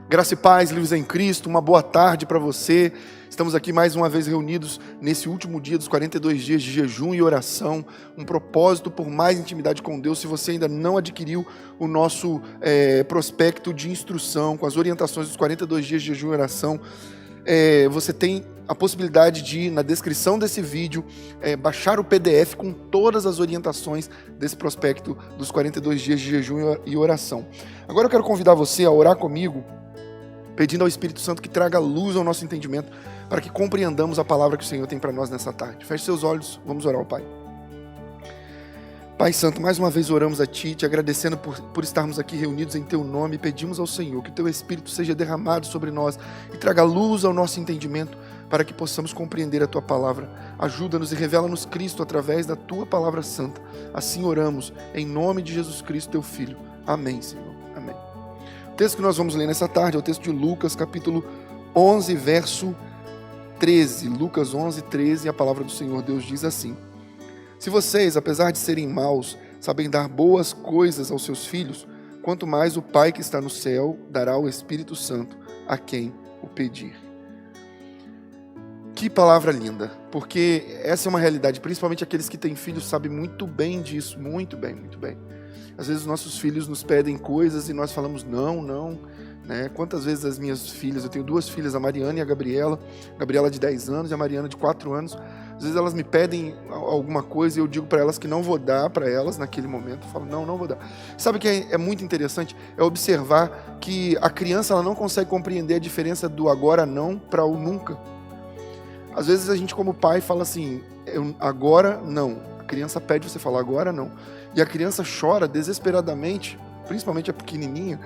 Graça e paz, livres em Cristo, uma boa tarde para você. Estamos aqui mais uma vez reunidos nesse último dia dos 42 dias de jejum e oração, um propósito por mais intimidade com Deus. Se você ainda não adquiriu o nosso prospecto de instrução com as orientações dos 42 dias de jejum e oração, você tem a possibilidade de, na descrição desse vídeo, baixar o PDF com todas as orientações desse prospecto dos 42 dias de jejum e oração. Agora eu quero convidar você a orar comigo, pedindo ao Espírito Santo que traga luz ao nosso entendimento, para que compreendamos a palavra que o Senhor tem para nós nessa tarde. Feche seus olhos, vamos orar ao Pai. Pai Santo, mais uma vez oramos a Ti, te agradecendo por estarmos aqui reunidos em Teu nome, e pedimos ao Senhor que o Teu Espírito seja derramado sobre nós e traga luz ao nosso entendimento, para que possamos compreender a Tua palavra. Ajuda-nos e revela-nos Cristo através da Tua palavra santa. Assim oramos, em nome de Jesus Cristo, Teu Filho. Amém, Senhor. Amém. O texto que nós vamos ler nessa tarde é o texto de Lucas, capítulo 11, verso 13. Lucas 11, 13, a palavra do Senhor Deus diz assim: se vocês, apesar de serem maus, sabem dar boas coisas aos seus filhos, quanto mais o Pai que está no céu dará o Espírito Santo a quem o pedir. Que palavra linda, porque essa é uma realidade, principalmente aqueles que têm filhos sabem muito bem disso, muito bem, muito bem. Às vezes os nossos filhos nos pedem coisas e nós falamos não, né? Quantas vezes as minhas filhas, eu tenho duas filhas, a Mariana e a Gabriela de 10 anos e a Mariana de 4 anos, às vezes elas me pedem alguma coisa e eu digo para elas que não vou dar para elas naquele momento, eu falo não vou dar. Sabe o que é muito interessante? É observar que a criança ela não consegue compreender a diferença do agora não para o nunca. Às vezes a gente como pai fala assim, agora não. A criança pede, você fala agora não. E a criança chora desesperadamente, principalmente a pequenininha,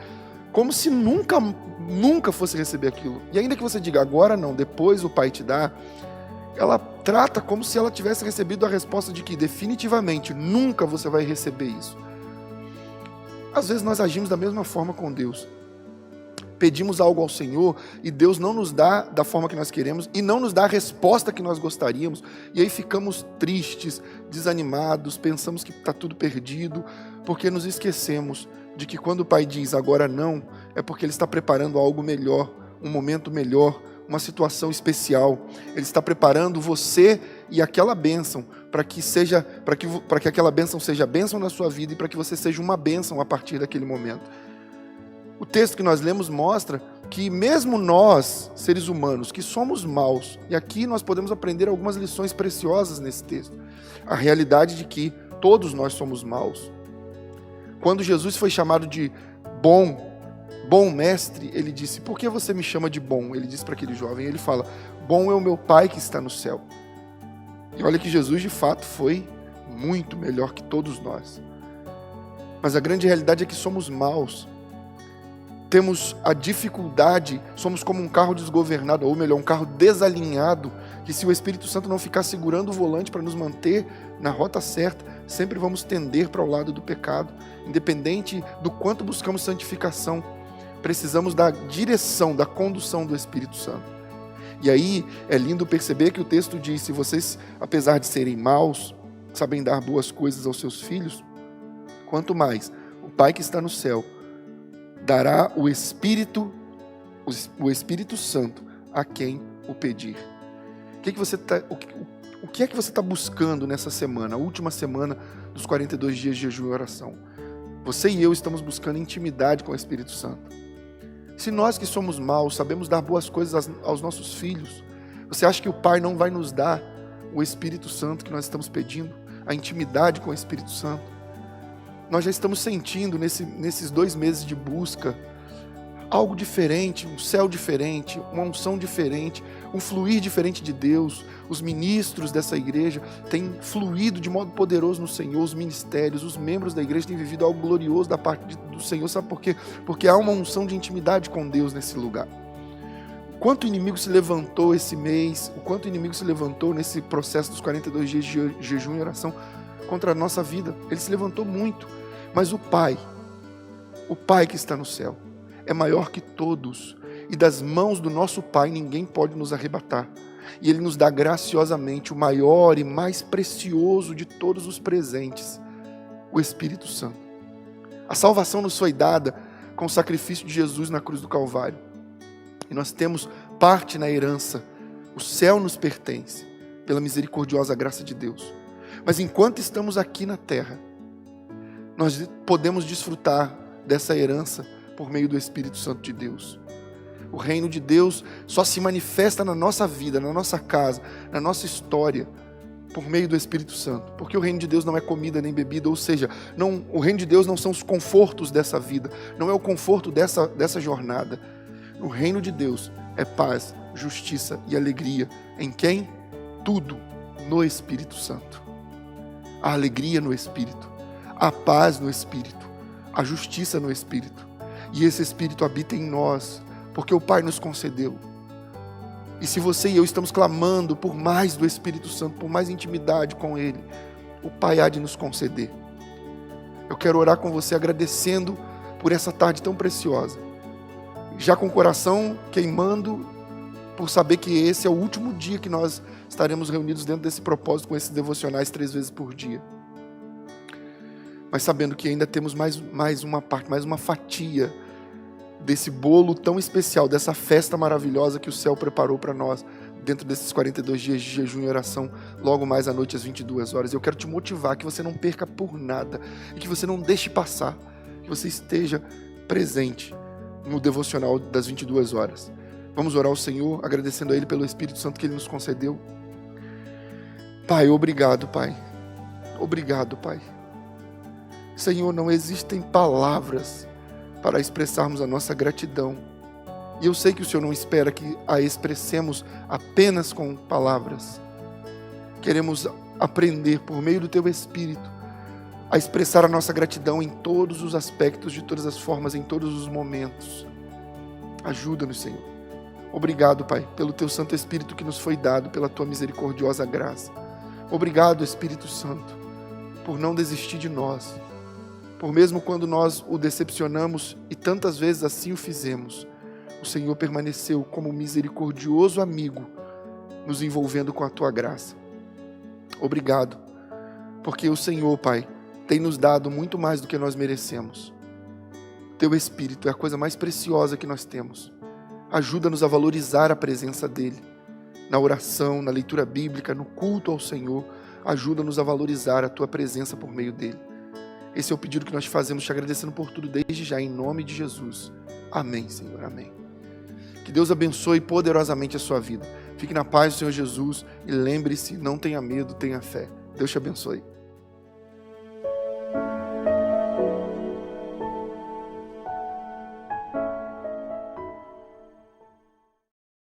como se nunca fosse receber aquilo. E ainda que você diga agora não, depois o pai te dá, ela trata como se ela tivesse recebido a resposta de que definitivamente nunca você vai receber isso. Às vezes nós agimos da mesma forma com Deus. Pedimos algo ao Senhor e Deus não nos dá da forma que nós queremos e não nos dá a resposta que nós gostaríamos, e aí ficamos tristes, desanimados, pensamos que está tudo perdido, porque nos esquecemos de que quando o Pai diz agora não, é porque Ele está preparando algo melhor, um momento melhor, uma situação especial. Ele está preparando você e aquela bênção para que aquela bênção seja bênção na sua vida e para que você seja uma bênção a partir daquele momento. O texto que nós lemos mostra que mesmo nós, seres humanos, que somos maus, e aqui nós podemos aprender algumas lições preciosas nesse texto, a realidade de que todos nós somos maus. Quando Jesus foi chamado de bom mestre, ele disse, por que você me chama de bom? Ele disse para aquele jovem, ele fala, bom é o meu Pai que está no céu. E olha que Jesus de fato foi muito melhor que todos nós. Mas a grande realidade é que somos maus. Temos a dificuldade, somos como um carro desgovernado, ou melhor, um carro desalinhado, que se o Espírito Santo não ficar segurando o volante para nos manter na rota certa, sempre vamos tender para o lado do pecado, independente do quanto buscamos santificação. Precisamos da direção, da condução do Espírito Santo. E aí é lindo perceber que o texto diz, se vocês, apesar de serem maus, sabem dar boas coisas aos seus filhos, quanto mais o Pai que está no céu dará o Espírito Santo a quem o pedir. O que é que você está buscando nessa semana, a última semana dos 42 dias de jejum e oração? Você e eu estamos buscando intimidade com o Espírito Santo. Se nós que somos maus sabemos dar boas coisas aos nossos filhos, você acha que o Pai não vai nos dar o Espírito Santo que nós estamos pedindo? A intimidade com o Espírito Santo? Nós já estamos sentindo nesses 2 meses de busca algo diferente, um céu diferente, uma unção diferente, um fluir diferente de Deus. Os ministros dessa igreja têm fluído de modo poderoso no Senhor, os ministérios, os membros da igreja têm vivido algo glorioso da parte do Senhor. Sabe por quê? Porque há uma unção de intimidade com Deus nesse lugar. O quanto o inimigo se levantou esse mês, o quanto o inimigo se levantou nesse processo dos 42 dias de jejum e oração contra a nossa vida. Ele se levantou muito. Mas o Pai que está no céu, é maior que todos, e das mãos do nosso Pai ninguém pode nos arrebatar. E Ele nos dá graciosamente o maior e mais precioso de todos os presentes, o Espírito Santo. A salvação nos foi dada com o sacrifício de Jesus na cruz do Calvário. e nós temos parte na herança. O céu nos pertence, pela misericordiosa graça de Deus. Mas enquanto estamos aqui na terra, nós podemos desfrutar dessa herança por meio do Espírito Santo de Deus. O reino de Deus só se manifesta na nossa vida, na nossa casa, na nossa história, por meio do Espírito Santo. Porque o reino de Deus não é comida nem bebida, ou seja, o reino de Deus não são os confortos dessa vida, não é o conforto dessa jornada. O reino de Deus é paz, justiça e alegria. Em quem? Tudo no Espírito Santo. A alegria no Espírito, a paz no Espírito, a justiça no Espírito. E esse Espírito habita em nós, porque o Pai nos concedeu. E se você e eu estamos clamando por mais do Espírito Santo, por mais intimidade com Ele, o Pai há de nos conceder. Eu quero orar com você agradecendo por essa tarde tão preciosa. Já com o coração queimando por saber que esse é o último dia que nós estaremos reunidos dentro desse propósito com esses devocionais 3 vezes por dia. Mas sabendo que ainda temos mais uma parte, mais uma fatia desse bolo tão especial, dessa festa maravilhosa que o céu preparou para nós, dentro desses 42 dias de jejum e oração, logo mais à noite às 22 horas. Eu quero te motivar que você não perca por nada, e que você não deixe passar, que você esteja presente no devocional das 22 horas. Vamos orar ao Senhor, agradecendo a Ele pelo Espírito Santo que Ele nos concedeu. Pai, obrigado, Pai. Obrigado, Pai. Senhor, não existem palavras para expressarmos a nossa gratidão. E eu sei que o Senhor não espera que a expressemos apenas com palavras. Queremos aprender, por meio do Teu Espírito, a expressar a nossa gratidão em todos os aspectos, de todas as formas, em todos os momentos. Ajuda-nos, Senhor. Obrigado, Pai, pelo Teu Santo Espírito que nos foi dado, pela Tua misericordiosa graça. Obrigado, Espírito Santo, por não desistir de nós. Por mesmo quando nós o decepcionamos, e tantas vezes assim o fizemos, o Senhor permaneceu como misericordioso amigo, nos envolvendo com a Tua graça. Obrigado, porque o Senhor, Pai, tem nos dado muito mais do que nós merecemos. Teu Espírito é a coisa mais preciosa que nós temos. Ajuda-nos a valorizar a presença dEle, na oração, na leitura bíblica, no culto ao Senhor. Ajuda-nos a valorizar a Tua presença por meio dEle. Esse é o pedido que nós fazemos, te agradecendo por tudo desde já, em nome de Jesus. Amém, Senhor, amém. Que Deus abençoe poderosamente a sua vida. Fique na paz do Senhor Jesus e lembre-se, não tenha medo, tenha fé. Deus te abençoe.